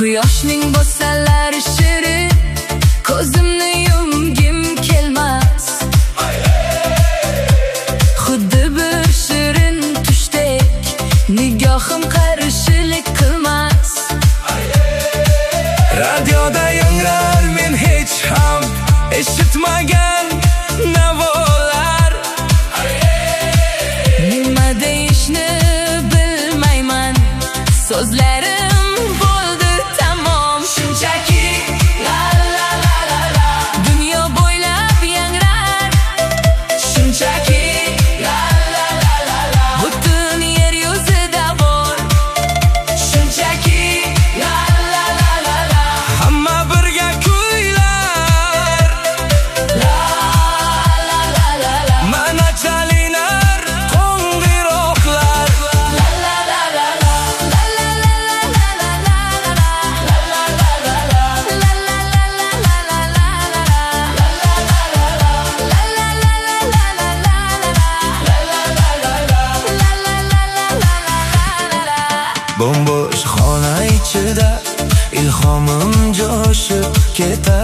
Quyoshning bo'salari shirin, ko'zimni yumgim kelmas. Xuddi bir shirin tushdek, nigohim qarshilik qilmas. Radioda yangrar men hech ham eshitmagan navolar. Nima deyishni bilmayman, so'zlarim bo'ldi tamom. Shunchaki la la la la la, dunyo bo'ylab yangrar. Shunchaki la la la la la, butun yer yuzida bor. Shunchaki la la la la la, Hamma birga kuylar. la la la la la, Mana chalinar qo'ng'iroqlar. la la la la la, la la la la la la la la, la la la la la, la la la la la la la, la la la la la, la la la la la la. Bombosh xona ichida ilhomim jo'shib ketar.